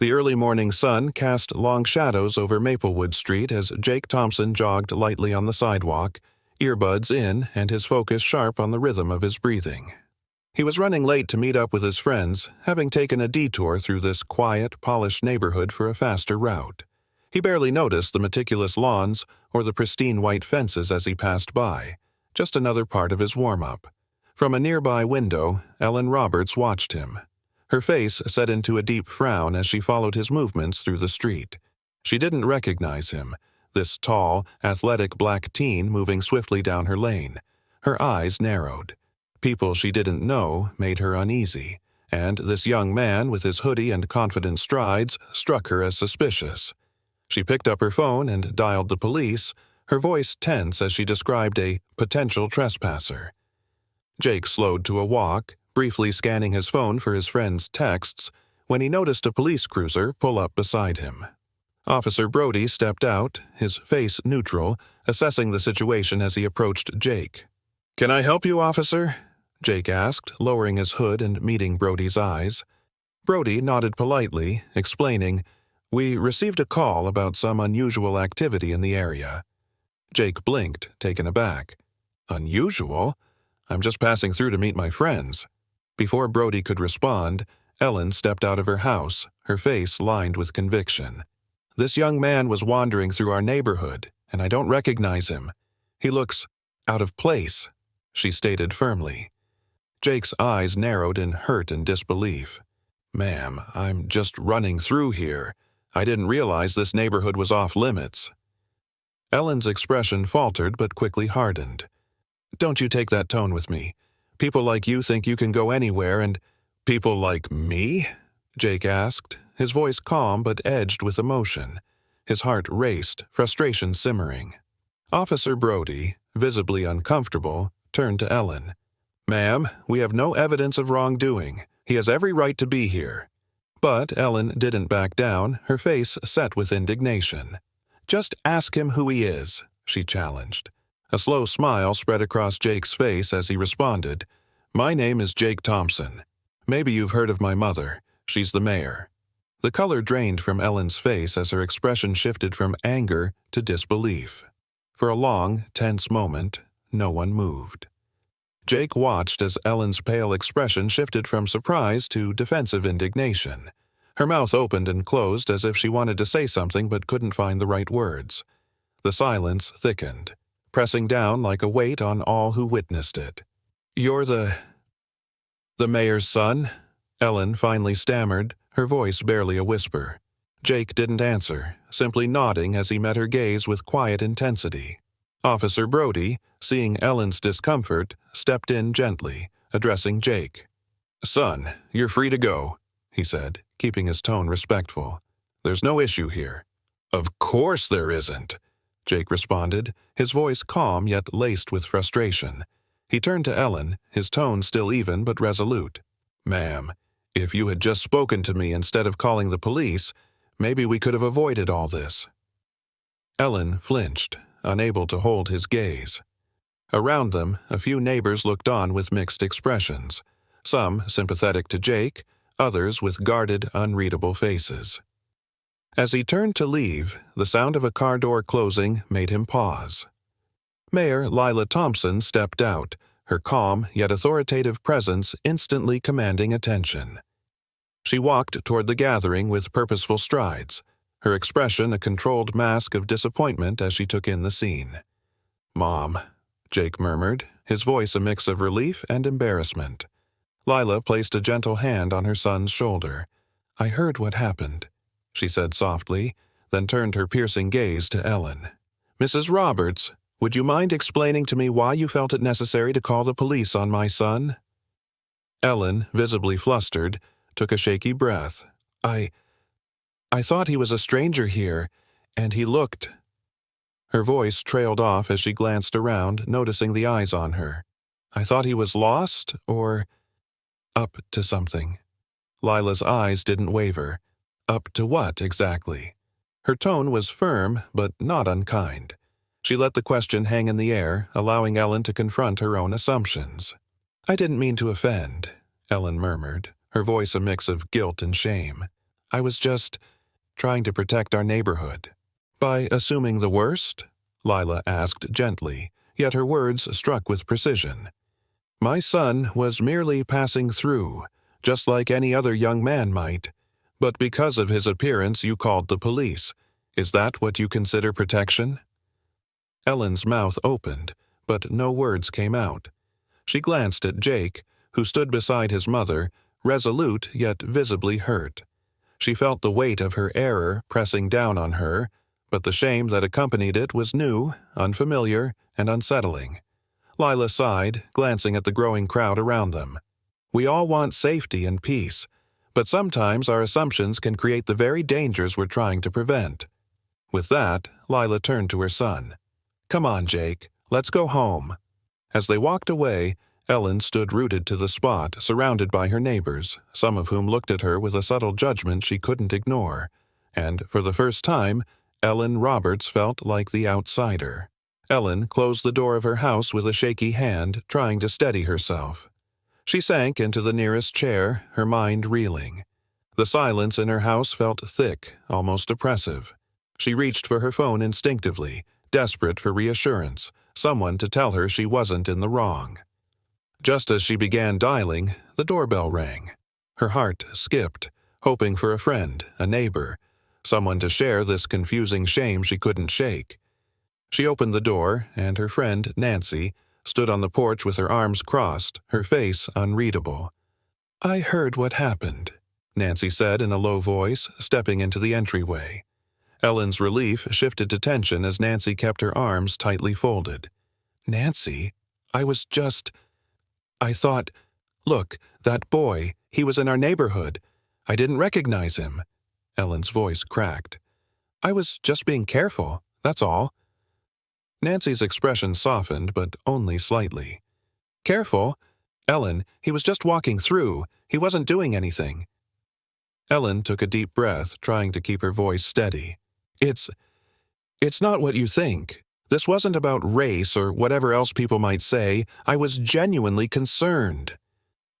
The early morning sun cast long shadows over Maplewood Street as Jake Thompson jogged lightly on the sidewalk, earbuds in and his focus sharp on the rhythm of his breathing. He was running late to meet up with his friends, having taken a detour through this quiet, polished neighborhood for a faster route. He barely noticed the meticulous lawns or the pristine white fences as he passed by, just another part of his warm-up. From a nearby window, Ellen Roberts watched him. Her face set into a deep frown as she followed his movements through the street. She didn't recognize him, this tall, athletic black teen moving swiftly down her lane. Her eyes narrowed. People she didn't know made her uneasy, and this young man with his hoodie and confident strides struck her as suspicious. She picked up her phone and dialed the police, her voice tense as she described a potential trespasser. Jake slowed to a walk, briefly scanning his phone for his friend's texts, when he noticed a police cruiser pull up beside him. Officer Brody stepped out, his face neutral, assessing the situation as he approached Jake. "Can I help you, officer?" Jake asked, lowering his hood and meeting Brody's eyes. Brody nodded politely, explaining, "We received a call about some unusual activity in the area." Jake blinked, taken aback. "Unusual? I'm just passing through to meet my friends." Before Brody could respond, Ellen stepped out of her house, her face lined with conviction. "This young man was wandering through our neighborhood, and I don't recognize him. He looks out of place," she stated firmly. Jake's eyes narrowed in hurt and disbelief. "Ma'am, I'm just running through here. I didn't realize this neighborhood was off limits." Ellen's expression faltered but quickly hardened. "Don't you take that tone with me. People like you think you can go anywhere and—" "People like me?" Jake asked, his voice calm but edged with emotion. His heart raced, frustration simmering. Officer Brody, visibly uncomfortable, turned to Ellen. "Ma'am, we have no evidence of wrongdoing. He has every right to be here." But Ellen didn't back down, her face set with indignation. "Just ask him who he is," she challenged. A slow smile spread across Jake's face as he responded, "My name is Jake Thompson. Maybe you've heard of my mother. She's the mayor." The color drained from Ellen's face as her expression shifted from anger to disbelief. For a long, tense moment, no one moved. Jake watched as Ellen's pale expression shifted from surprise to defensive indignation. Her mouth opened and closed as if she wanted to say something but couldn't find the right words. The silence thickened, pressing down like a weight on all who witnessed it. "You're the mayor's son?" Ellen finally stammered, her voice barely a whisper. Jake didn't answer, simply nodding as he met her gaze with quiet intensity. Officer Brody, seeing Ellen's discomfort, stepped in gently, addressing Jake. "Son, you're free to go," he said, keeping his tone respectful. "There's no issue here." "Of course there isn't," Jake responded, his voice calm yet laced with frustration. He turned to Ellen, his tone still even but resolute. "Ma'am, if you had just spoken to me instead of calling the police, maybe we could have avoided all this." Ellen flinched, unable to hold his gaze. Around them, a few neighbors looked on with mixed expressions, some sympathetic to Jake, others with guarded, unreadable faces. As he turned to leave, the sound of a car door closing made him pause. Mayor Lila Thompson stepped out, her calm yet authoritative presence instantly commanding attention. She walked toward the gathering with purposeful strides, her expression a controlled mask of disappointment as she took in the scene. "Mom," Jake murmured, his voice a mix of relief and embarrassment. Lila placed a gentle hand on her son's shoulder. "I heard what happened," she said softly, then turned her piercing gaze to Ellen. "Mrs. Roberts, would you mind explaining to me why you felt it necessary to call the police on my son?" Ellen, visibly flustered, took a shaky breath. I thought he was a stranger here, and he looked—" Her voice trailed off as she glanced around, noticing the eyes on her. "I thought he was lost, or up to something." Lila's eyes didn't waver. Up to what, exactly? Her tone was firm, but not unkind. She let the question hang in the air, allowing Ellen to confront her own assumptions. "I didn't mean to offend," Ellen murmured, her voice a mix of guilt and shame. I was just trying to protect our neighborhood." "By assuming the worst?" Lila asked gently, yet her words struck with precision. "My son was merely passing through, just like any other young man might. But because of his appearance you called the police. Is that what you consider protection?" Ellen's mouth opened, but no words came out. She glanced at Jake, who stood beside his mother, resolute yet visibly hurt. She felt the weight of her error pressing down on her, but the shame that accompanied it was new, unfamiliar, and unsettling. Lila sighed, glancing at the growing crowd around them. "We all want safety and peace, but sometimes our assumptions can create the very dangers we're trying to prevent." With that, Lila turned to her son. "Come on, Jake, let's go home." As they walked away, Ellen stood rooted to the spot, surrounded by her neighbors, some of whom looked at her with a subtle judgment she couldn't ignore. And, for the first time, Ellen Roberts felt like the outsider. Ellen closed the door of her house with a shaky hand, trying to steady herself. She sank into the nearest chair, her mind reeling. The silence in her house felt thick, almost oppressive. She reached for her phone instinctively, desperate for reassurance, someone to tell her she wasn't in the wrong. Just as she began dialing, the doorbell rang. Her heart skipped, hoping for a friend, a neighbor, someone to share this confusing shame she couldn't shake. She opened the door, and her friend, Nancy, stood on the porch with her arms crossed, her face unreadable. "I heard what happened," Nancy said in a low voice, stepping into the entryway. Ellen's relief shifted to tension as Nancy kept her arms tightly folded. "Nancy, I thought, look, that boy, he was in our neighborhood. I didn't recognize him." Ellen's voice cracked. "I was just being careful, that's all." Nancy's expression softened, but only slightly. "Careful? Ellen, he was just walking through. He wasn't doing anything." Ellen took a deep breath, trying to keep her voice steady. It's not what you think. This wasn't about race or whatever else people might say. I was genuinely concerned."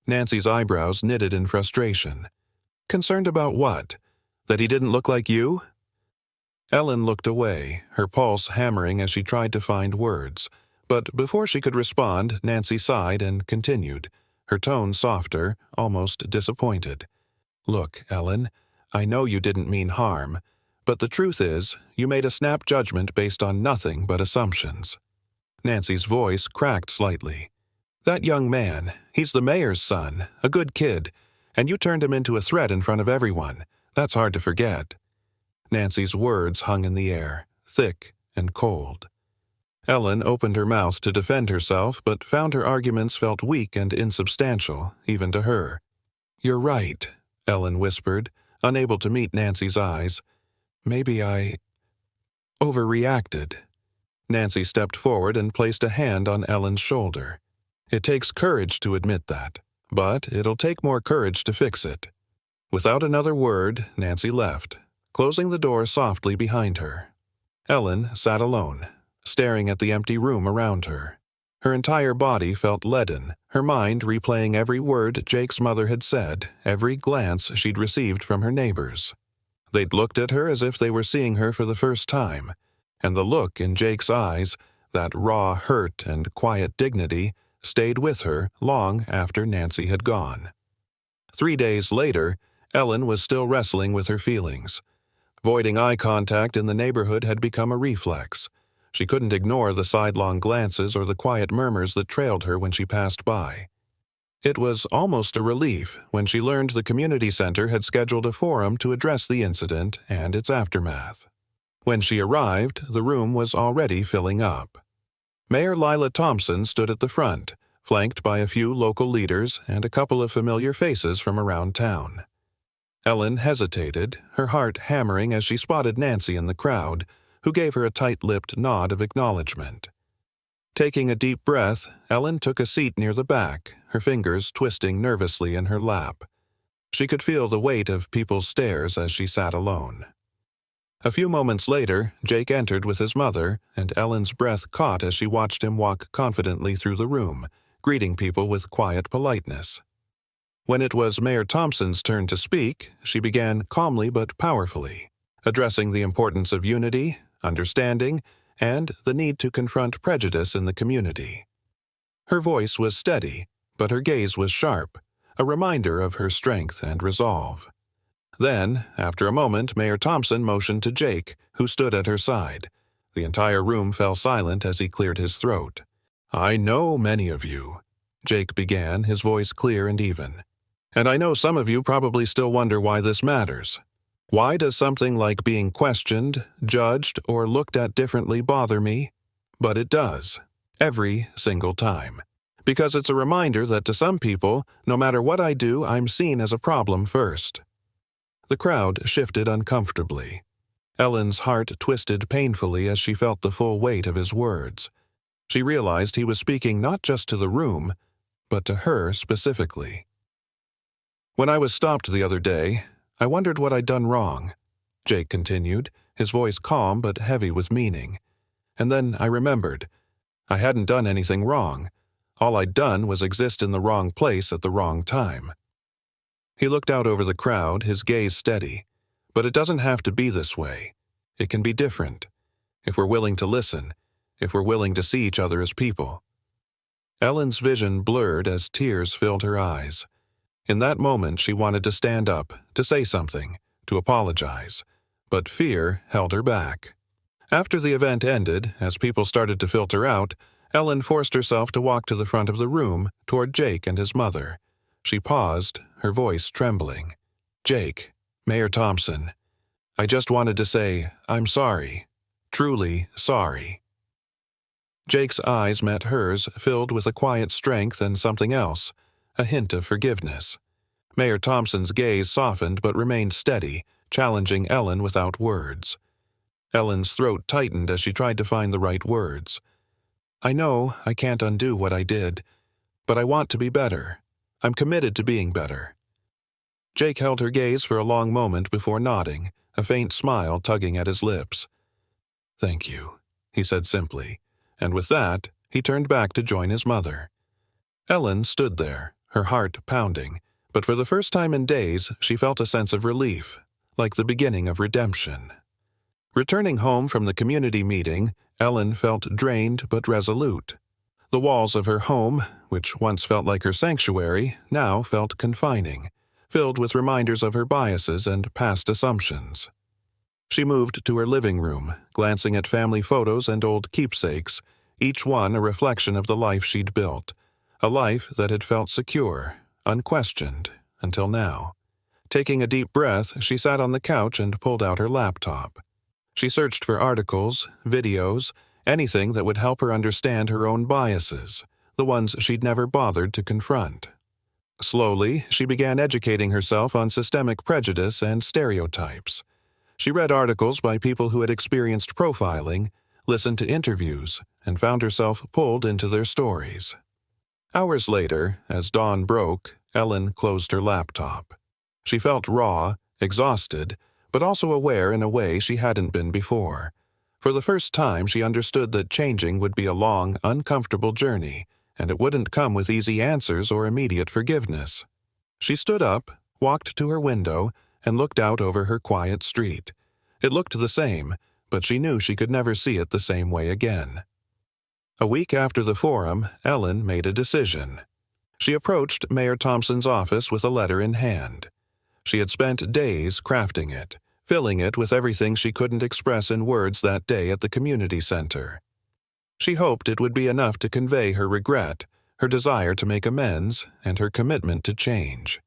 Nancy's eyebrows knitted in frustration. "Concerned about what? That he didn't look like you?" Ellen looked away, her pulse hammering as she tried to find words. But before she could respond, Nancy sighed and continued, her tone softer, almost disappointed. "Look, Ellen, I know you didn't mean harm, but the truth is, you made a snap judgment based on nothing but assumptions." Nancy's voice cracked slightly. "That young man, he's the mayor's son, a good kid, and you turned him into a threat in front of everyone. That's hard to forget." Nancy's words hung in the air, thick and cold. Ellen opened her mouth to defend herself, but found her arguments felt weak and insubstantial, even to her. "You're right," Ellen whispered, unable to meet Nancy's eyes. "Maybe I overreacted." Nancy stepped forward and placed a hand on Ellen's shoulder. "It takes courage to admit that, but it'll take more courage to fix it." Without another word, Nancy left, closing the door softly behind her. Ellen sat alone, staring at the empty room around her. Her entire body felt leaden, her mind replaying every word Jake's mother had said, every glance she'd received from her neighbors. They'd looked at her as if they were seeing her for the first time, and the look in Jake's eyes, that raw hurt and quiet dignity, stayed with her long after Nancy had gone. 3 days later, Ellen was still wrestling with her feelings. Avoiding eye contact in the neighborhood had become a reflex. She couldn't ignore the sidelong glances or the quiet murmurs that trailed her when she passed by. It was almost a relief when she learned the community center had scheduled a forum to address the incident and its aftermath. When she arrived, the room was already filling up. Mayor Lila Thompson stood at the front, flanked by a few local leaders and a couple of familiar faces from around town. Ellen hesitated, her heart hammering as she spotted Nancy in the crowd, who gave her a tight-lipped nod of acknowledgement. Taking a deep breath, Ellen took a seat near the back, her fingers twisting nervously in her lap. She could feel the weight of people's stares as she sat alone. A few moments later, Jake entered with his mother, and Ellen's breath caught as she watched him walk confidently through the room, greeting people with quiet politeness. When it was Mayor Thompson's turn to speak, she began calmly but powerfully, addressing the importance of unity, understanding, and the need to confront prejudice in the community. Her voice was steady, but her gaze was sharp, a reminder of her strength and resolve. Then, after a moment, Mayor Thompson motioned to Jake, who stood at her side. The entire room fell silent as he cleared his throat. "I know many of you," Jake began, his voice clear and even. "And I know some of you probably still wonder why this matters. Why does something like being questioned, judged, or looked at differently bother me? But it does. Every single time. Because it's a reminder that to some people, no matter what I do, I'm seen as a problem first." The crowd shifted uncomfortably. Ellen's heart twisted painfully as she felt the full weight of his words. She realized he was speaking not just to the room, but to her specifically. "When I was stopped the other day, I wondered what I'd done wrong," Jake continued, his voice calm but heavy with meaning. "And then I remembered. I hadn't done anything wrong. All I'd done was exist in the wrong place at the wrong time." He looked out over the crowd, his gaze steady. "But it doesn't have to be this way. It can be different. If we're willing to listen, if we're willing to see each other as people." Ellen's vision blurred as tears filled her eyes. In that moment, she wanted to stand up, to say something, to apologize. But fear held her back. After the event ended, as people started to filter out, Ellen forced herself to walk to the front of the room, toward Jake and his mother. She paused, her voice trembling. "Jake, Mayor Thompson, I just wanted to say, I'm sorry. Truly sorry." Jake's eyes met hers, filled with a quiet strength and something else, a hint of forgiveness. Mayor Thompson's gaze softened but remained steady, challenging Ellen without words. Ellen's throat tightened as she tried to find the right words. "I know I can't undo what I did, but I want to be better. I'm committed to being better." Jake held her gaze for a long moment before nodding, a faint smile tugging at his lips. "Thank you," he said simply, and with that, he turned back to join his mother. Ellen stood there, her heart pounding, but for the first time in days, she felt a sense of relief, like the beginning of redemption. Returning home from the community meeting, Ellen felt drained but resolute. The walls of her home, which once felt like her sanctuary, now felt confining, filled with reminders of her biases and past assumptions. She moved to her living room, glancing at family photos and old keepsakes, each one a reflection of the life she'd built, a life that had felt secure, unquestioned, until now. Taking a deep breath, she sat on the couch and pulled out her laptop. She searched for articles, videos, anything that would help her understand her own biases, the ones she'd never bothered to confront. Slowly, she began educating herself on systemic prejudice and stereotypes. She read articles by people who had experienced profiling, listened to interviews, and found herself pulled into their stories. Hours later, as dawn broke, Ellen closed her laptop. She felt raw, exhausted, but also aware in a way she hadn't been before. For the first time, she understood that changing would be a long, uncomfortable journey, and it wouldn't come with easy answers or immediate forgiveness. She stood up, walked to her window, and looked out over her quiet street. It looked the same, but she knew she could never see it the same way again. A week after the forum, Ellen made a decision. She approached Mayor Thompson's office with a letter in hand. She had spent days crafting it, filling it with everything she couldn't express in words that day at the community center. She hoped it would be enough to convey her regret, her desire to make amends, and her commitment to change.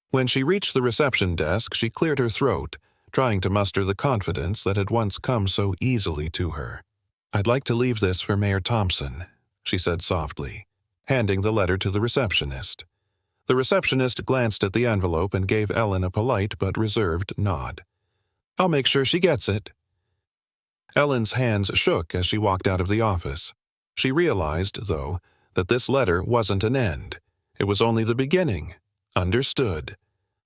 When she reached the reception desk, she cleared her throat, trying to muster the confidence that had once come so easily to her. "I'd like to leave this for Mayor Thompson," she said softly, handing the letter to the receptionist. The receptionist glanced at the envelope and gave Ellen a polite but reserved nod. "I'll make sure she gets it." Ellen's hands shook as she walked out of the office. She realized, though, that this letter wasn't an end. It was only the beginning. Understood.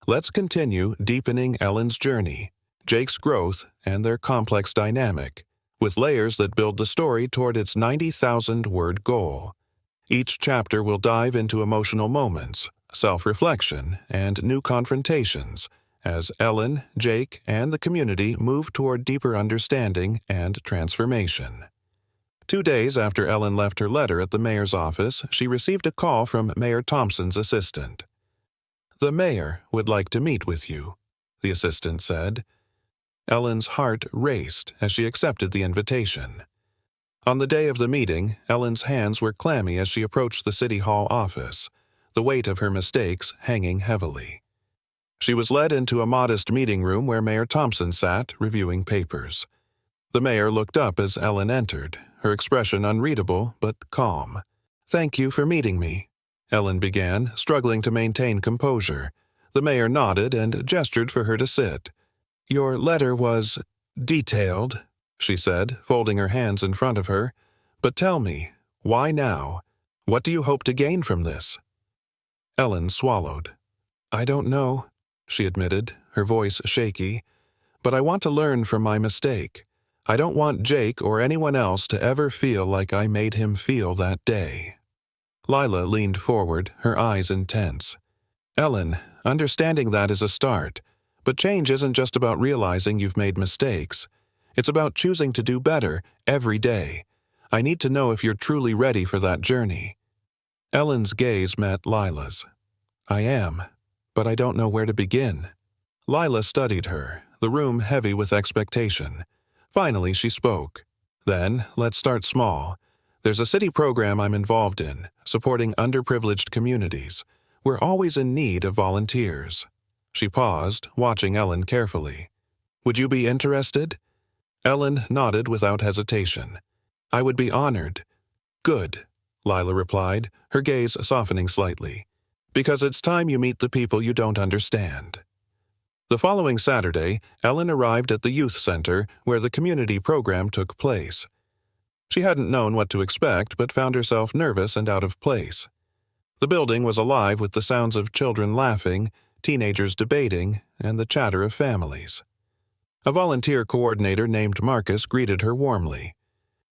Let's continue deepening Ellen's journey, Jake's growth, and their complex dynamic, with layers that build the story toward its 90,000-word goal. Each chapter will dive into emotional moments, self-reflection, and new confrontations as Ellen, Jake, and the community move toward deeper understanding and transformation. 2 days after Ellen left her letter at the mayor's office, she received a call from Mayor Thompson's assistant. "The mayor would like to meet with you," the assistant said. Ellen's heart raced as she accepted the invitation. On the day of the meeting, Ellen's hands were clammy as she approached the City Hall office, the weight of her mistakes hanging heavily. She was led into a modest meeting room where Mayor Thompson sat, reviewing papers. The mayor looked up as Ellen entered, her expression unreadable but calm. "Thank you for meeting me," Ellen began, struggling to maintain composure. The mayor nodded and gestured for her to sit. "Your letter was detailed," she said, folding her hands in front of her. "But tell me, why now? What do you hope to gain from this?" Ellen swallowed. "I don't know," she admitted, her voice shaky. "But I want to learn from my mistake. I don't want Jake or anyone else to ever feel like I made him feel that day." Lila leaned forward, her eyes intense. "Ellen, understanding that is a start. But change isn't just about realizing you've made mistakes. It's about choosing to do better every day. I need to know if you're truly ready for that journey." Ellen's gaze met Lila's. "I am, but I don't know where to begin." Lila studied her, the room heavy with expectation. Finally, she spoke. "Then, let's start small. There's a city program I'm involved in, supporting underprivileged communities. We're always in need of volunteers." She paused, watching Ellen carefully. "Would you be interested?" Ellen nodded without hesitation. "I would be honored." "Good," Lila replied, her gaze softening slightly. "Because it's time you meet the people you don't understand." The following Saturday, Ellen arrived at the youth center where the community program took place. She hadn't known what to expect but found herself nervous and out of place. The building was alive with the sounds of children laughing, teenagers debating, and the chatter of families. A volunteer coordinator named Marcus greeted her warmly.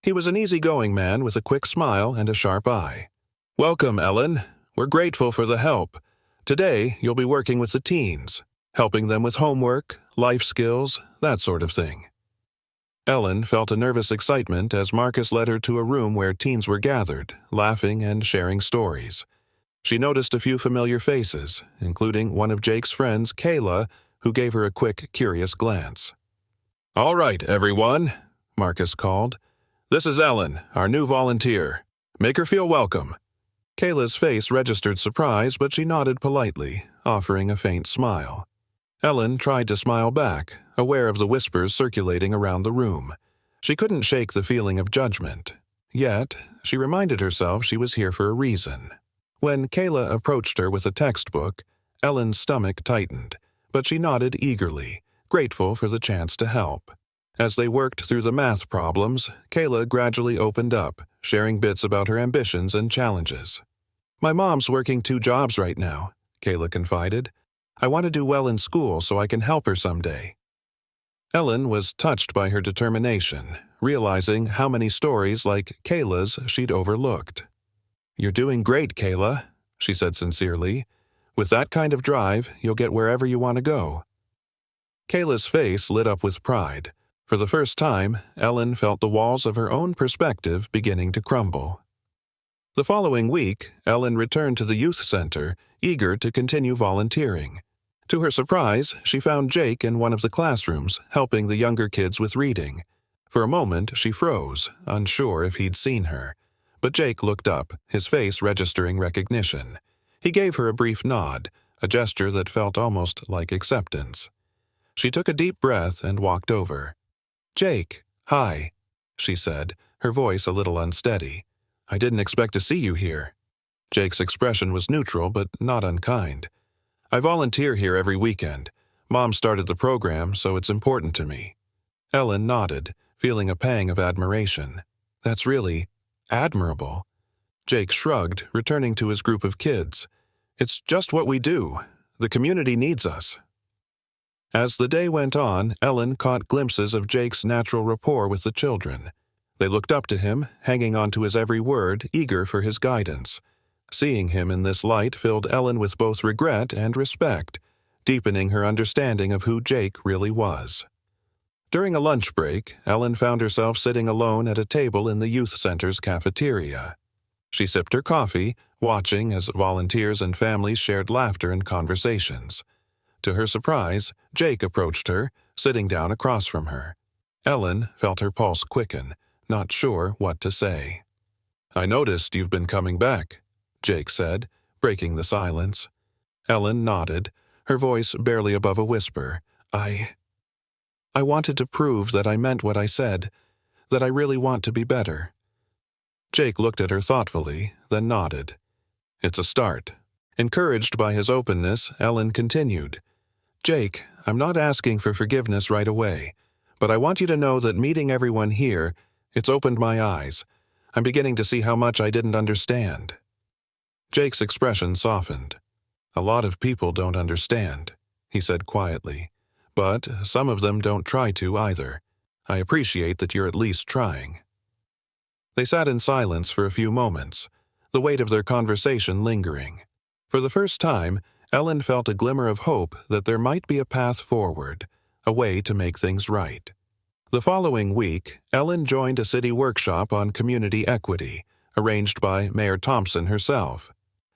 He was an easygoing man with a quick smile and a sharp eye. "Welcome, Ellen. We're grateful for the help. Today, you'll be working with the teens, helping them with homework, life skills, that sort of thing." Ellen felt a nervous excitement as Marcus led her to a room where teens were gathered, laughing and sharing stories. She noticed a few familiar faces, including one of Jake's friends, Kayla, who gave her a quick, curious glance. "All right, everyone," Marcus called. "This is Ellen, our new volunteer. Make her feel welcome." Kayla's face registered surprise, but she nodded politely, offering a faint smile. Ellen tried to smile back, aware of the whispers circulating around the room. She couldn't shake the feeling of judgment. Yet, she reminded herself she was here for a reason. When Kayla approached her with a textbook, Ellen's stomach tightened, but she nodded eagerly, grateful for the chance to help. As they worked through the math problems, Kayla gradually opened up, sharing bits about her ambitions and challenges. "My mom's working 2 jobs right now," Kayla confided. "I want to do well in school so I can help her someday." Ellen was touched by her determination, realizing how many stories like Kayla's she'd overlooked. "You're doing great, Kayla," she said sincerely. "With that kind of drive, you'll get wherever you want to go." Kayla's face lit up with pride. For the first time, Ellen felt the walls of her own perspective beginning to crumble. The following week, Ellen returned to the youth center, eager to continue volunteering. To her surprise, she found Jake in one of the classrooms, helping the younger kids with reading. For a moment, she froze, unsure if he'd seen her. But Jake looked up, his face registering recognition. He gave her a brief nod, a gesture that felt almost like acceptance. She took a deep breath and walked over. "Jake, hi," she said, her voice a little unsteady. "I didn't expect to see you here." Jake's expression was neutral but not unkind. "I volunteer here every weekend. Mom started the program, so it's important to me." Ellen nodded, feeling a pang of admiration. "That's really admirable." Jake shrugged, returning to his group of kids. "It's just what we do. The community needs us." As the day went on, Ellen caught glimpses of Jake's natural rapport with the children. They looked up to him, hanging on to his every word, eager for his guidance. Seeing him in this light filled Ellen with both regret and respect, deepening her understanding of who Jake really was. During a lunch break, Ellen found herself sitting alone at a table in the youth center's cafeteria. She sipped her coffee, watching as volunteers and families shared laughter and conversations. To her surprise, Jake approached her, sitting down across from her. Ellen felt her pulse quicken, not sure what to say. "I noticed you've been coming back," Jake said, breaking the silence. Ellen nodded, her voice barely above a whisper. I wanted to prove that I meant what I said, that I really want to be better." Jake looked at her thoughtfully, then nodded. "It's a start." Encouraged by his openness, Ellen continued. "Jake, I'm not asking for forgiveness right away, but I want you to know that meeting everyone here, it's opened my eyes. I'm beginning to see how much I didn't understand." Jake's expression softened. "A lot of people don't understand," he said quietly. "But some of them don't try to either. I appreciate that you're at least trying." They sat in silence for a few moments, the weight of their conversation lingering. For the first time, Ellen felt a glimmer of hope that there might be a path forward, a way to make things right. The following week, Ellen joined a city workshop on community equity, arranged by Mayor Thompson herself.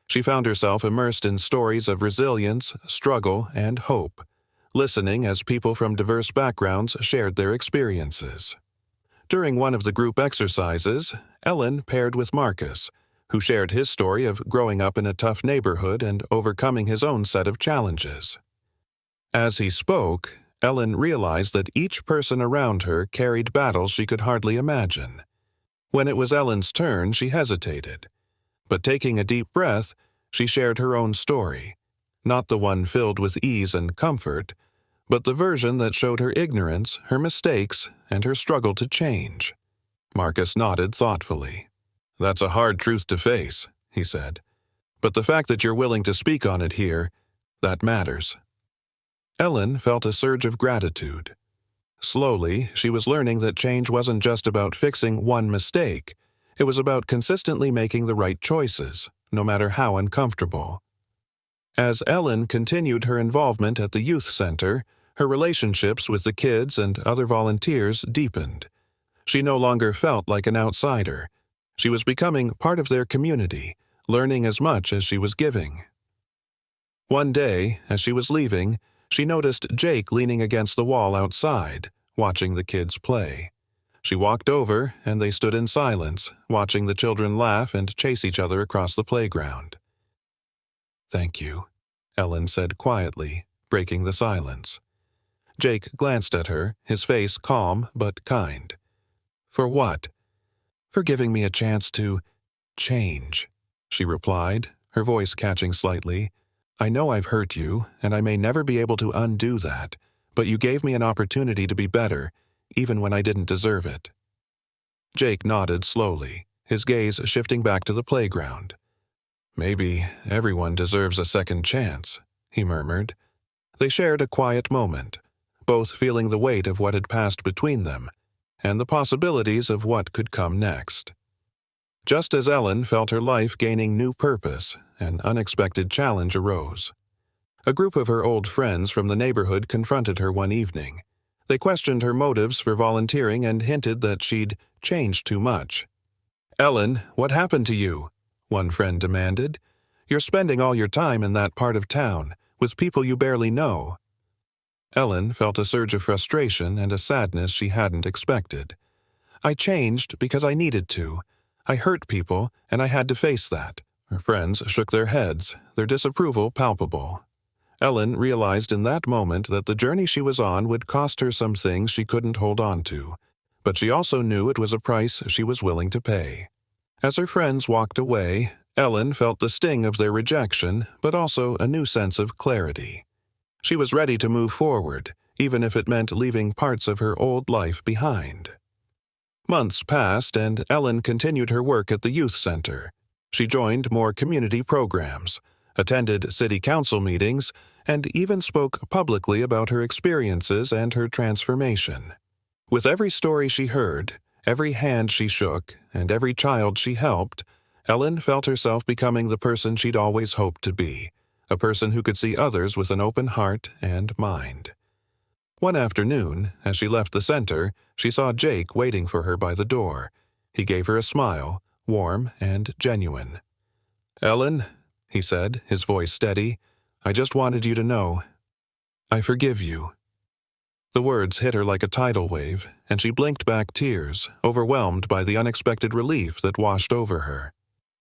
She found herself immersed in stories of resilience, struggle, and hope, listening as people from diverse backgrounds shared their experiences. During one of the group exercises, Ellen paired with Marcus, who shared his story of growing up in a tough neighborhood and overcoming his own set of challenges. As he spoke, Ellen realized that each person around her carried battles she could hardly imagine. When it was Ellen's turn, she hesitated. But taking a deep breath, she shared her own story, not the one filled with ease and comfort, but the version that showed her ignorance, her mistakes, and her struggle to change. Marcus nodded thoughtfully. "That's a hard truth to face," he said. "But the fact that you're willing to speak on it here, that matters." Ellen felt a surge of gratitude. Slowly, she was learning that change wasn't just about fixing one mistake. It was about consistently making the right choices, no matter how uncomfortable. As Ellen continued her involvement at the youth center, her relationships with the kids and other volunteers deepened. She no longer felt like an outsider. She was becoming part of their community, learning as much as she was giving. One day, as she was leaving, she noticed Jake leaning against the wall outside, watching the kids play. She walked over, and they stood in silence, watching the children laugh and chase each other across the playground. "Thank you," Ellen said quietly, breaking the silence. Jake glanced at her, his face calm but kind. "For what?" "For giving me a chance to change," she replied, her voice catching slightly. "I know I've hurt you, and I may never be able to undo that, but you gave me an opportunity to be better, even when I didn't deserve it." Jake nodded slowly, his gaze shifting back to the playground. "Maybe everyone deserves a second chance," he murmured. They shared a quiet moment, both feeling the weight of what had passed between them, and the possibilities of what could come next. Just as Ellen felt her life gaining new purpose, an unexpected challenge arose. A group of her old friends from the neighborhood confronted her one evening. They questioned her motives for volunteering and hinted that she'd changed too much. "Ellen, what happened to you?" one friend demanded. "You're spending all your time in that part of town, with people you barely know." Ellen felt a surge of frustration and a sadness she hadn't expected. "I changed because I needed to. I hurt people, and I had to face that." Her friends shook their heads, their disapproval palpable. Ellen realized in that moment that the journey she was on would cost her some things she couldn't hold on to, but she also knew it was a price she was willing to pay. As her friends walked away, Ellen felt the sting of their rejection, but also a new sense of clarity. She was ready to move forward, even if it meant leaving parts of her old life behind. Months passed, and Ellen continued her work at the youth center. She joined more community programs, attended city council meetings, and even spoke publicly about her experiences and her transformation. With every story she heard, every hand she shook, and every child she helped, Ellen felt herself becoming the person she'd always hoped to be, a person who could see others with an open heart and mind. One afternoon, as she left the center, she saw Jake waiting for her by the door. He gave her a smile, warm and genuine. "Ellen," he said, his voice steady, "I just wanted you to know. I forgive you." The words hit her like a tidal wave, and she blinked back tears, overwhelmed by the unexpected relief that washed over her.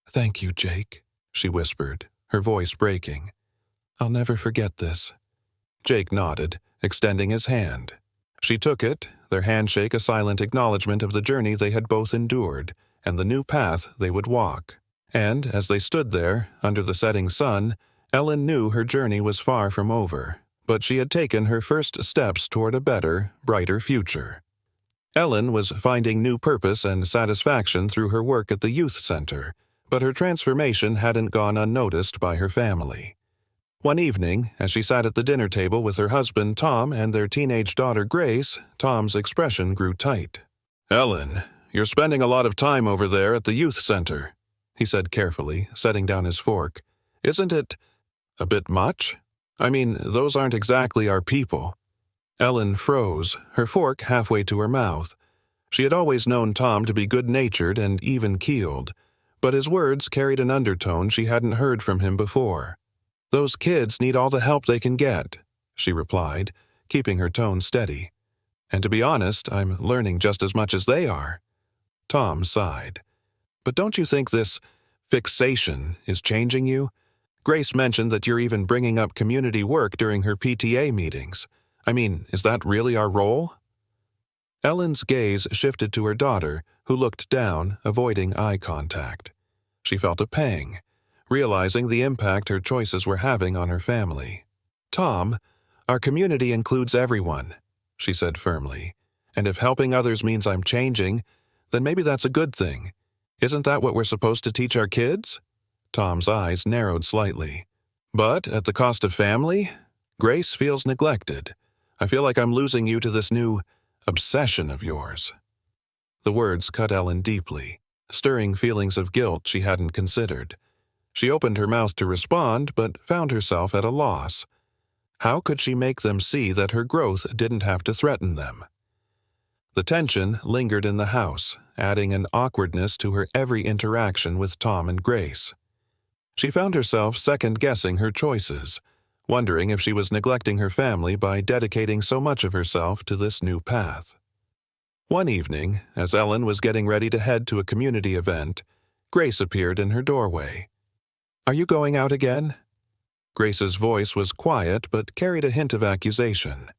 "Thank you, Jake," she whispered, her voice breaking. "I'll never forget this." Jake nodded, extending his hand. She took it, their handshake a silent acknowledgement of the journey they had both endured, and the new path they would walk. And, as they stood there, under the setting sun, Ellen knew her journey was far from over, but she had taken her first steps toward a better, brighter future. Ellen was finding new purpose and satisfaction through her work at the youth center, but her transformation hadn't gone unnoticed by her family. One evening, as she sat at the dinner table with her husband Tom and their teenage daughter Grace, Tom's expression grew tight. "Ellen, you're spending a lot of time over there at the youth center," he said carefully, setting down his fork. "Isn't it a bit much? I mean, those aren't exactly our people." Ellen froze, her fork halfway to her mouth. She had always known Tom to be good-natured and even-keeled, but his words carried an undertone she hadn't heard from him before. "Those kids need all the help they can get," she replied, keeping her tone steady. "And to be honest, I'm learning just as much as they are." Tom sighed. "But don't you think this fixation is changing you? Grace mentioned that you're even bringing up community work during her PTA meetings. I mean, is that really our role?" Ellen's gaze shifted to her daughter, who looked down, avoiding eye contact. She felt a pang, realizing the impact her choices were having on her family. "Tom, our community includes everyone," she said firmly. "And if helping others means I'm changing, then maybe that's a good thing. Isn't that what we're supposed to teach our kids?" Tom's eyes narrowed slightly. "But at the cost of family? Grace feels neglected. I feel like I'm losing you to this new obsession of yours." The words cut Ellen deeply, stirring feelings of guilt she hadn't considered. She opened her mouth to respond, but found herself at a loss. How could she make them see that her growth didn't have to threaten them? The tension lingered in the house, adding an awkwardness to her every interaction with Tom and Grace. She found herself second-guessing her choices, wondering if she was neglecting her family by dedicating so much of herself to this new path. One evening, as Ellen was getting ready to head to a community event, Grace appeared in her doorway. "Are you going out again?" Grace's voice was quiet but carried a hint of accusation.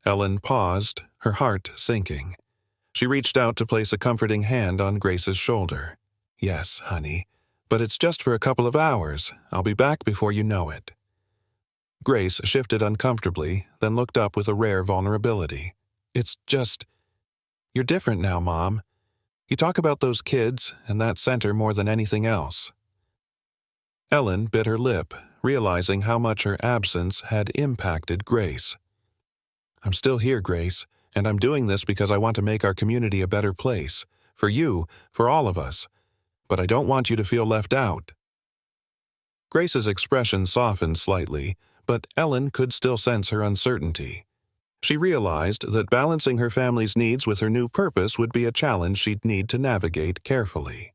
Ellen paused, her heart sinking. She reached out to place a comforting hand on Grace's shoulder. "Yes, honey, but it's just for a couple of hours. I'll be back before you know it." Grace shifted uncomfortably, then looked up with a rare vulnerability. "It's just, you're different now, Mom. You talk about those kids and that center more than anything else." Ellen bit her lip, realizing how much her absence had impacted Grace. "I'm still here, Grace, and I'm doing this because I want to make our community a better place. For you, for all of us. But I don't want you to feel left out." Grace's expression softened slightly, but Ellen could still sense her uncertainty. She realized that balancing her family's needs with her new purpose would be a challenge she'd need to navigate carefully.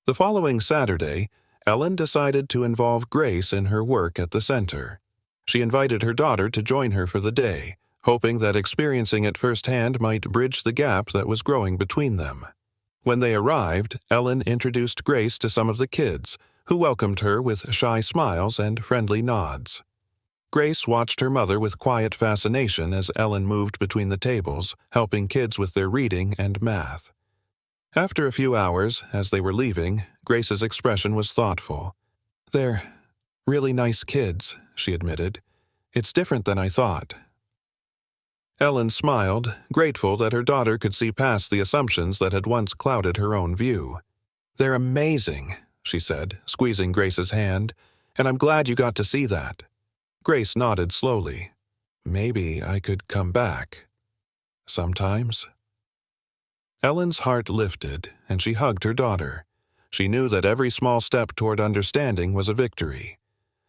The following Saturday, Ellen decided to involve Grace in her work at the center. She invited her daughter to join her for the day, hoping that experiencing it firsthand might bridge the gap that was growing between them. When they arrived, Ellen introduced Grace to some of the kids, who welcomed her with shy smiles and friendly nods. Grace watched her mother with quiet fascination as Ellen moved between the tables, helping kids with their reading and math. After a few hours, as they were leaving, Grace's expression was thoughtful. "They're really nice kids," she admitted. "It's different than I thought." Ellen smiled, grateful that her daughter could see past the assumptions that had once clouded her own view. "They're amazing," she said, squeezing Grace's hand, "and I'm glad you got to see that." Grace nodded slowly. "Maybe I could come back. Sometimes." Ellen's heart lifted, and she hugged her daughter. She knew that every small step toward understanding was a victory.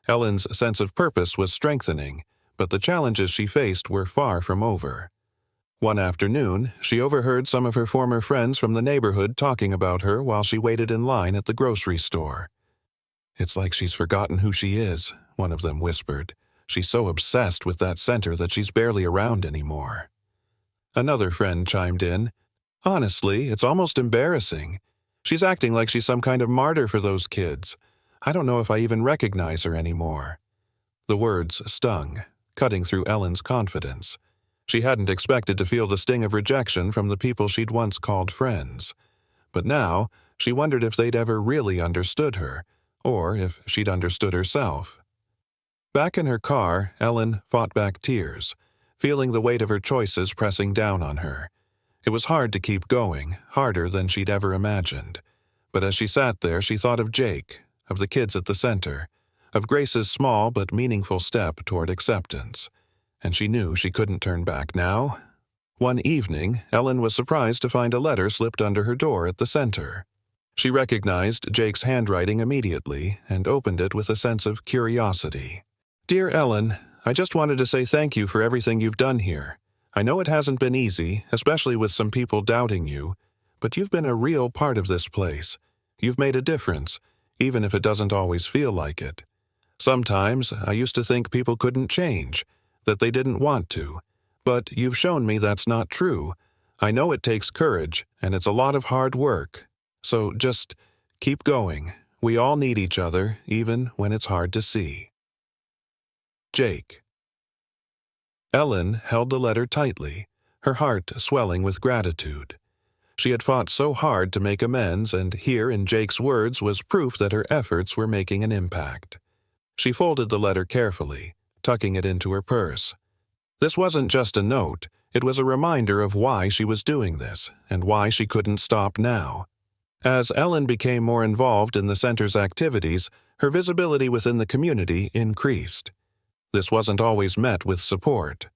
Ellen's sense of purpose was strengthening, but the challenges she faced were far from over. One afternoon, she overheard some of her former friends from the neighborhood talking about her while she waited in line at the grocery store. "It's like she's forgotten who she is," one of them whispered. "She's so obsessed with that center that she's barely around anymore." Another friend chimed in, "Honestly, it's almost embarrassing. She's acting like she's some kind of martyr for those kids. I don't know if I even recognize her anymore." The words stung, cutting through Ellen's confidence. She hadn't expected to feel the sting of rejection from the people she'd once called friends. But now, she wondered if they'd ever really understood her, or if she'd understood herself. Back in her car, Ellen fought back tears, feeling the weight of her choices pressing down on her. It was hard to keep going, harder than she'd ever imagined. But as she sat there, she thought of Jake, of the kids at the center, of Grace's small but meaningful step toward acceptance. And she knew she couldn't turn back now. One evening, Ellen was surprised to find a letter slipped under her door at the center. She recognized Jake's handwriting immediately and opened it with a sense of curiosity. "Dear Ellen, I just wanted to say thank you for everything you've done here. I know it hasn't been easy, especially with some people doubting you, but you've been a real part of this place. You've made a difference, even if it doesn't always feel like it. Sometimes I used to think people couldn't change, that they didn't want to, but you've shown me that's not true. I know it takes courage, and it's a lot of hard work. So just keep going. We all need each other, even when it's hard to see." Jake. Ellen held the letter tightly, her heart swelling with gratitude. She had fought so hard to make amends, and here in Jake's words was proof that her efforts were making an impact. She folded the letter carefully, tucking it into her purse. This wasn't just a note, it was a reminder of why she was doing this, and why she couldn't stop now. As Ellen became more involved in the center's activities, her visibility within the community increased. This wasn't always met with support.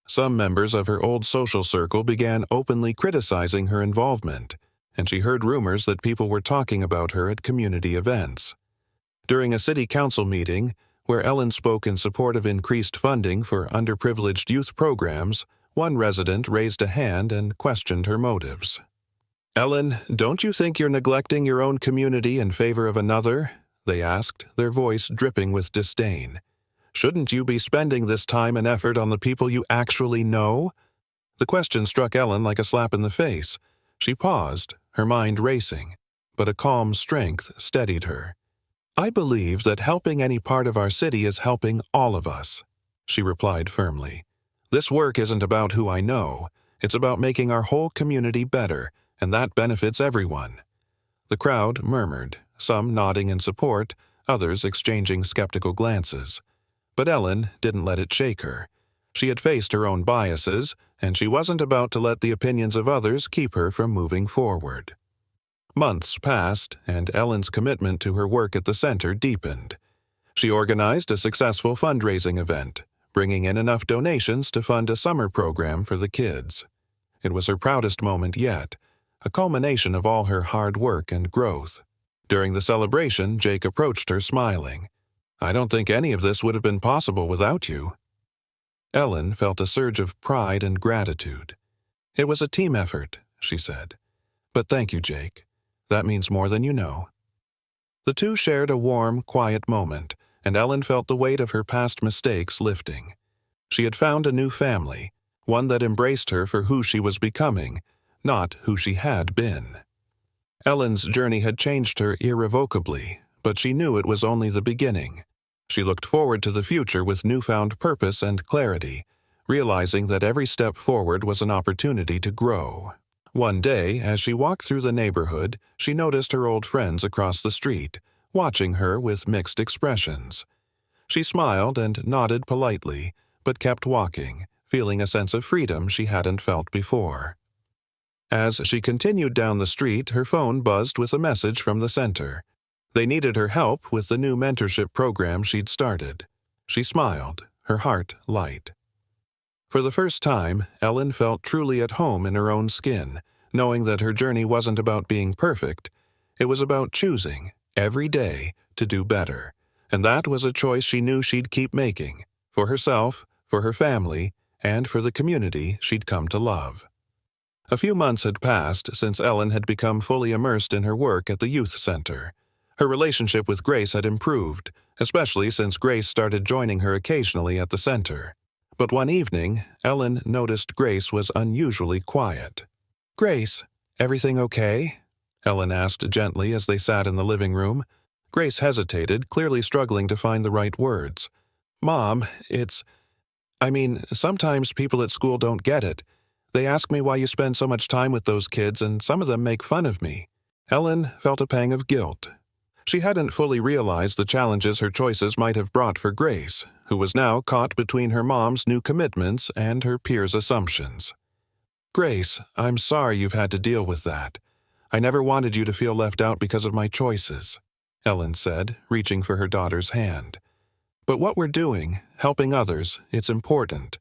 Some members of her old social circle began openly criticizing her involvement, and she heard rumors that people were talking about her at community events. During a city council meeting, where Ellen spoke in support of increased funding for underprivileged youth programs, one resident raised a hand and questioned her motives. "Ellen, don't you think you're neglecting your own community in favor of another?" they asked, their voice dripping with disdain. "Shouldn't you be spending this time and effort on the people you actually know?" The question struck Ellen like a slap in the face. She paused, her mind racing, but a calm strength steadied her. "I believe that helping any part of our city is helping all of us," she replied firmly. "This work isn't about who I know. It's about making our whole community better, and that benefits everyone." The crowd murmured, some nodding in support, others exchanging skeptical glances. But Ellen didn't let it shake her. She had faced her own biases, and she wasn't about to let the opinions of others keep her from moving forward. Months passed, and Ellen's commitment to her work at the center deepened. She organized a successful fundraising event, bringing in enough donations to fund a summer program for the kids. It was her proudest moment yet, a culmination of all her hard work and growth. During the celebration, Jake approached her smiling. "I don't think any of this would have been possible without you." Ellen felt a surge of pride and gratitude. "It was a team effort," she said. "But thank you, Jake. That means more than you know." The two shared a warm, quiet moment, and Ellen felt the weight of her past mistakes lifting. She had found a new family, one that embraced her for who she was becoming, not who she had been. Ellen's journey had changed her irrevocably, but she knew it was only the beginning. She looked forward to the future with newfound purpose and clarity, realizing that every step forward was an opportunity to grow. One day, as she walked through the neighborhood, she noticed her old friends across the street, watching her with mixed expressions. She smiled and nodded politely, but kept walking, feeling a sense of freedom she hadn't felt before. As she continued down the street, her phone buzzed with a message from the center. They needed her help with the new mentorship program she'd started. She smiled, her heart light. For the first time, Ellen felt truly at home in her own skin, knowing that her journey wasn't about being perfect. It was about choosing, every day, to do better. And that was a choice she knew she'd keep making, for herself, for her family, and for the community she'd come to love. A few months had passed since Ellen had become fully immersed in her work at the youth center. Her relationship with Grace had improved, especially since Grace started joining her occasionally at the center. But one evening, Ellen noticed Grace was unusually quiet. "Grace, everything okay?" Ellen asked gently as they sat in the living room. Grace hesitated, clearly struggling to find the right words. "Mom, sometimes people at school don't get it. They ask me why you spend so much time with those kids, and some of them make fun of me." Ellen felt a pang of guilt. She hadn't fully realized the challenges her choices might have brought for Grace, who was now caught between her mom's new commitments and her peers' assumptions. "Grace, I'm sorry you've had to deal with that. I never wanted you to feel left out because of my choices," Ellen said, reaching for her daughter's hand. "But what we're doing, helping others, it's important.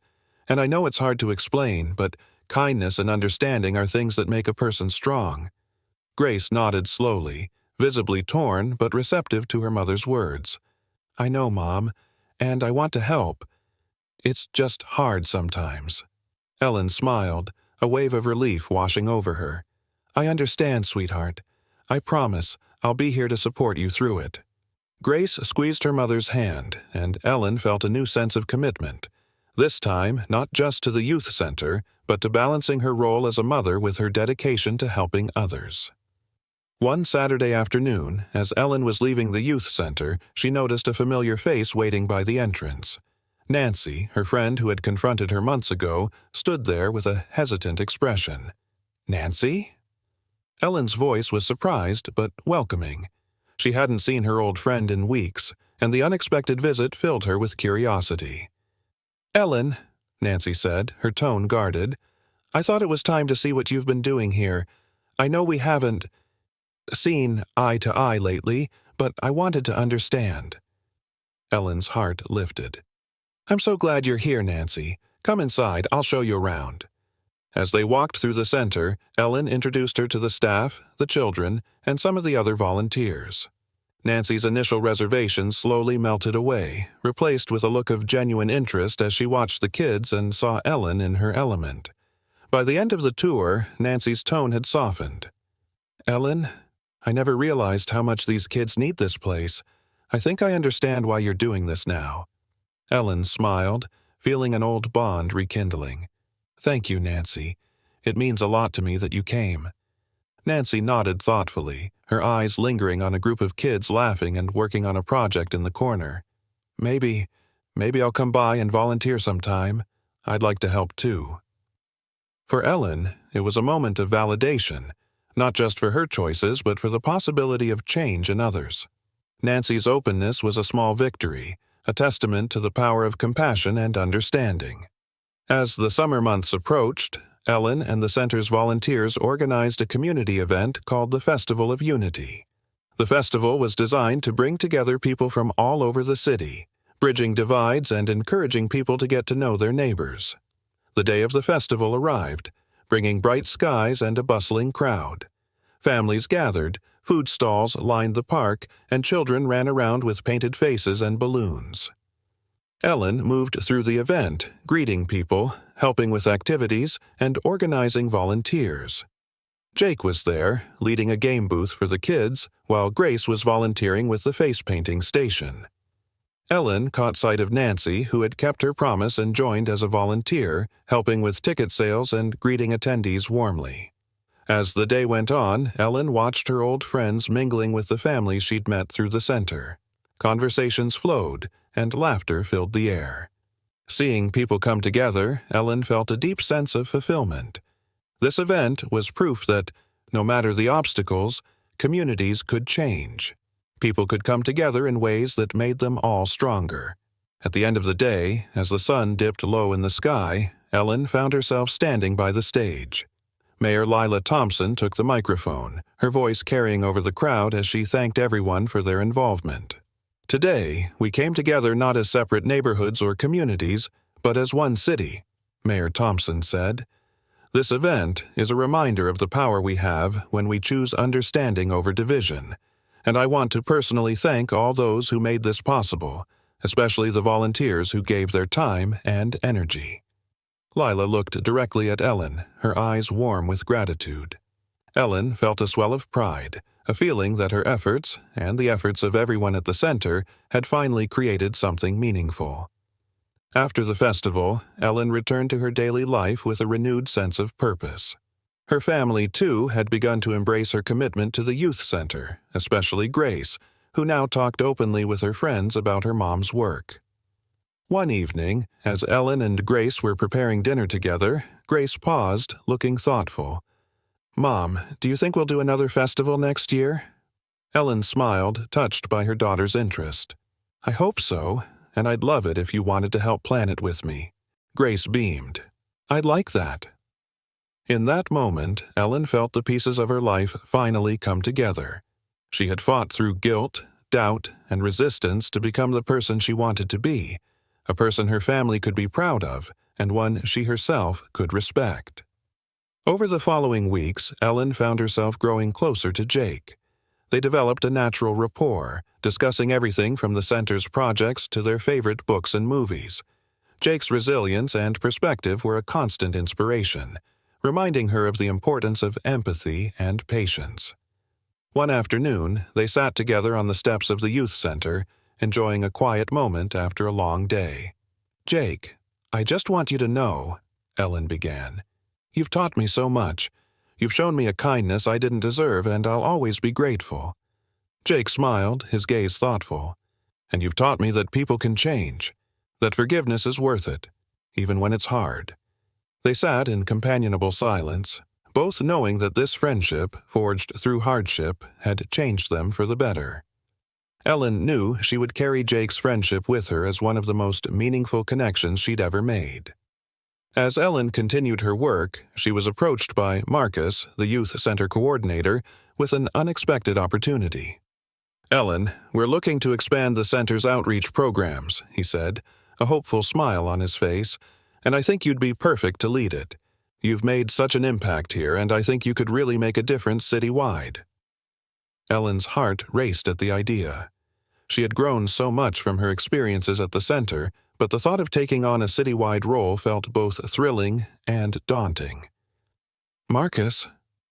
And I know it's hard to explain, but kindness and understanding are things that make a person strong." Grace nodded slowly, visibly torn but receptive to her mother's words. "I know, Mom, and I want to help. It's just hard sometimes." Ellen smiled, a wave of relief washing over her. "I understand, sweetheart. I promise I'll be here to support you through it." Grace squeezed her mother's hand, and Ellen felt a new sense of commitment. This time, not just to the youth center, but to balancing her role as a mother with her dedication to helping others. One Saturday afternoon, as Ellen was leaving the youth center, she noticed a familiar face waiting by the entrance. Nancy, her friend who had confronted her months ago, stood there with a hesitant expression. "Nancy?" Ellen's voice was surprised but welcoming. She hadn't seen her old friend in weeks, and the unexpected visit filled her with curiosity. "Ellen," Nancy said, her tone guarded, "I thought it was time to see what you've been doing here. I know we haven't seen eye to eye lately, but I wanted to understand." Ellen's heart lifted. "I'm so glad you're here, Nancy. Come inside, I'll show you around." As they walked through the center, Ellen introduced her to the staff, the children, and some of the other volunteers. Nancy's initial reservations slowly melted away, replaced with a look of genuine interest as she watched the kids and saw Ellen in her element. By the end of the tour, Nancy's tone had softened. "Ellen, I never realized how much these kids need this place. I think I understand why you're doing this now." Ellen smiled, feeling an old bond rekindling. "Thank you, Nancy. It means a lot to me that you came." Nancy nodded thoughtfully, her eyes lingering on a group of kids laughing and working on a project in the corner. Maybe I'll come by and volunteer sometime. I'd like to help too." For Ellen, it was a moment of validation, not just for her choices but for the possibility of change in others. Nancy's openness was a small victory, a testament to the power of compassion and understanding. As the summer months approached, Ellen and the center's volunteers organized a community event called the Festival of Unity. The festival was designed to bring together people from all over the city, bridging divides and encouraging people to get to know their neighbors. The day of the festival arrived, bringing bright skies and a bustling crowd. Families gathered, food stalls lined the park, and children ran around with painted faces and balloons. Ellen moved through the event, greeting people, helping with activities, and organizing volunteers. Jake was there, leading a game booth for the kids, while Grace was volunteering with the face-painting station. Ellen caught sight of Nancy, who had kept her promise and joined as a volunteer, helping with ticket sales and greeting attendees warmly. As the day went on, Ellen watched her old friends mingling with the families she'd met through the center. Conversations flowed, and laughter filled the air. Seeing people come together, Ellen felt a deep sense of fulfillment. This event was proof that, no matter the obstacles, communities could change. People could come together in ways that made them all stronger. At the end of the day, as the sun dipped low in the sky, Ellen found herself standing by the stage. Mayor Lila Thompson took the microphone, her voice carrying over the crowd as she thanked everyone for their involvement. "Today, we came together not as separate neighborhoods or communities, but as one city," Mayor Thompson said. This event is a reminder of the power we have when we choose understanding over division, and I want to personally thank all those who made this possible, especially the volunteers who gave their time and energy." Lila looked directly at Ellen, her eyes warm with gratitude. Ellen felt a swell of pride, a feeling that her efforts, and the efforts of everyone at the center, had finally created something meaningful. After the festival, Ellen returned to her daily life with a renewed sense of purpose. Her family, too, had begun to embrace her commitment to the youth center, especially Grace, who now talked openly with her friends about her mom's work. One evening, as Ellen and Grace were preparing dinner together, Grace paused, looking thoughtful. "Mom, do you think we'll do another festival next year?" Ellen smiled, touched by her daughter's interest. "I hope so, and I'd love it if you wanted to help plan it with me." Grace beamed. "I'd like that." In that moment, Ellen felt the pieces of her life finally come together. She had fought through guilt, doubt, and resistance to become the person she wanted to be, a person her family could be proud of, and one she herself could respect. Over the following weeks, Ellen found herself growing closer to Jake. They developed a natural rapport, discussing everything from the center's projects to their favorite books and movies. Jake's resilience and perspective were a constant inspiration, reminding her of the importance of empathy and patience. One afternoon, they sat together on the steps of the youth center, enjoying a quiet moment after a long day. "Jake, I just want you to know," Ellen began. "You've taught me so much. You've shown me a kindness I didn't deserve, and I'll always be grateful." Jake smiled, his gaze thoughtful. "And you've taught me that people can change, that forgiveness is worth it, even when it's hard." They sat in companionable silence, both knowing that this friendship, forged through hardship, had changed them for the better. Ellen knew she would carry Jake's friendship with her as one of the most meaningful connections she'd ever made. As Ellen continued her work, she was approached by Marcus, the youth center coordinator, with an unexpected opportunity. "Ellen, we're looking to expand the center's outreach programs," he said, a hopeful smile on his face, "and I think you'd be perfect to lead it. You've made such an impact here, and I think you could really make a difference citywide." Ellen's heart raced at the idea. She had grown so much from her experiences at the center, but the thought of taking on a citywide role felt both thrilling and daunting. "Marcus,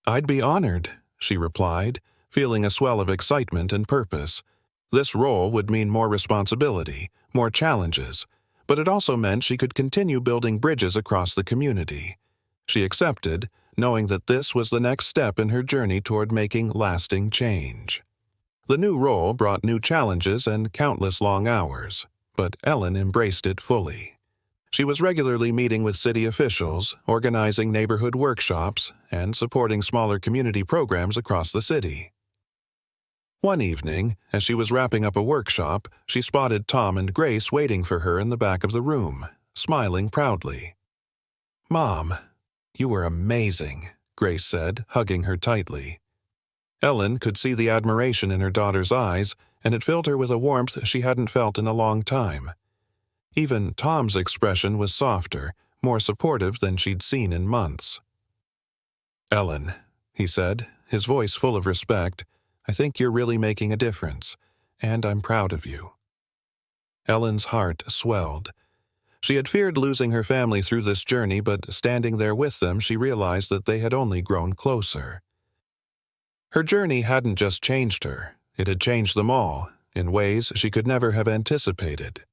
I'd be honored," she replied, feeling a swell of excitement and purpose. This role would mean more responsibility, more challenges, but it also meant she could continue building bridges across the community. She accepted, knowing that this was the next step in her journey toward making lasting change. The new role brought new challenges and countless long hours, but Ellen embraced it fully. She was regularly meeting with city officials, organizing neighborhood workshops, and supporting smaller community programs across the city. One evening, as she was wrapping up a workshop, she spotted Tom and Grace waiting for her in the back of the room, smiling proudly. "Mom, you were amazing," Grace said, hugging her tightly. Ellen could see the admiration in her daughter's eyes, and it filled her with a warmth she hadn't felt in a long time. Even Tom's expression was softer, more supportive than she'd seen in months. "Ellen," he said, his voice full of respect, "I think you're really making a difference, and I'm proud of you." Ellen's heart swelled. She had feared losing her family through this journey, but standing there with them, she realized that they had only grown closer. Her journey hadn't just changed her, it had changed them all, in ways she could never have anticipated.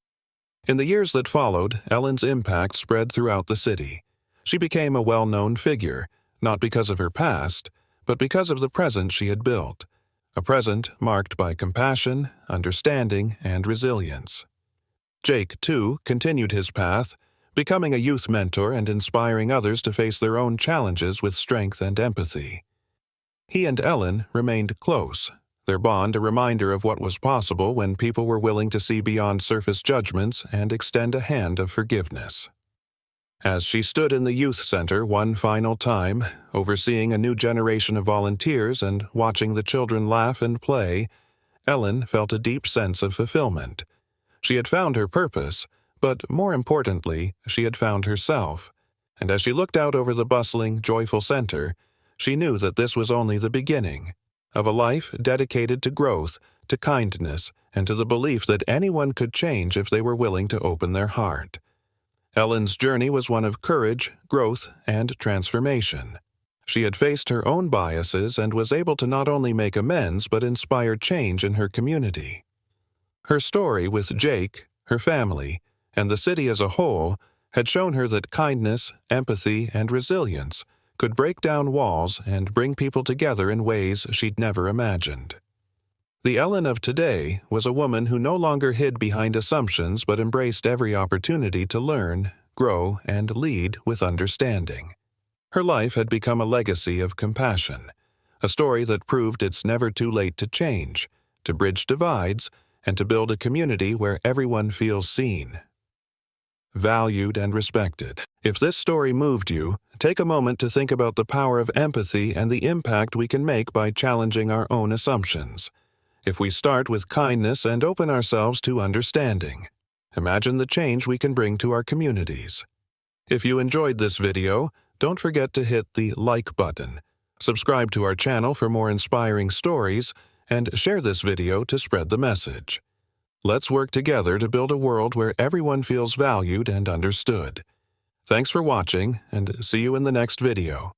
In the years that followed, Ellen's impact spread throughout the city. She became a well-known figure, not because of her past, but because of the present she had built, a present marked by compassion, understanding, and resilience. Jake, too, continued his path, becoming a youth mentor and inspiring others to face their own challenges with strength and empathy. He and Ellen remained close, their bond a reminder of what was possible when people were willing to see beyond surface judgments and extend a hand of forgiveness. As she stood in the youth center one final time, overseeing a new generation of volunteers and watching the children laugh and play, Ellen felt a deep sense of fulfillment. She had found her purpose, but more importantly, she had found herself. And as she looked out over the bustling, joyful center, she knew that this was only the beginning of a life dedicated to growth, to kindness, and to the belief that anyone could change if they were willing to open their heart. Ellen's journey was one of courage, growth, and transformation. She had faced her own biases and was able to not only make amends but inspire change in her community. Her story with Jake, her family, and the city as a whole had shown her that kindness, empathy, and resilience could break down walls and bring people together in ways she'd never imagined. The Ellen of today was a woman who no longer hid behind assumptions but embraced every opportunity to learn, grow, and lead with understanding. Her life had become a legacy of compassion, a story that proved it's never too late to change, to bridge divides, and to build a community where everyone feels seen, valued, and respected. If this story moved you, take a moment to think about the power of empathy and the impact we can make by challenging our own assumptions. If we start with kindness and open ourselves to understanding, imagine the change we can bring to our communities. If you enjoyed this video, don't forget to hit the like button, subscribe to our channel for more inspiring stories, and share this video to spread the message. Let's work together to build a world where everyone feels valued and understood. Thanks for watching, and see you in the next video.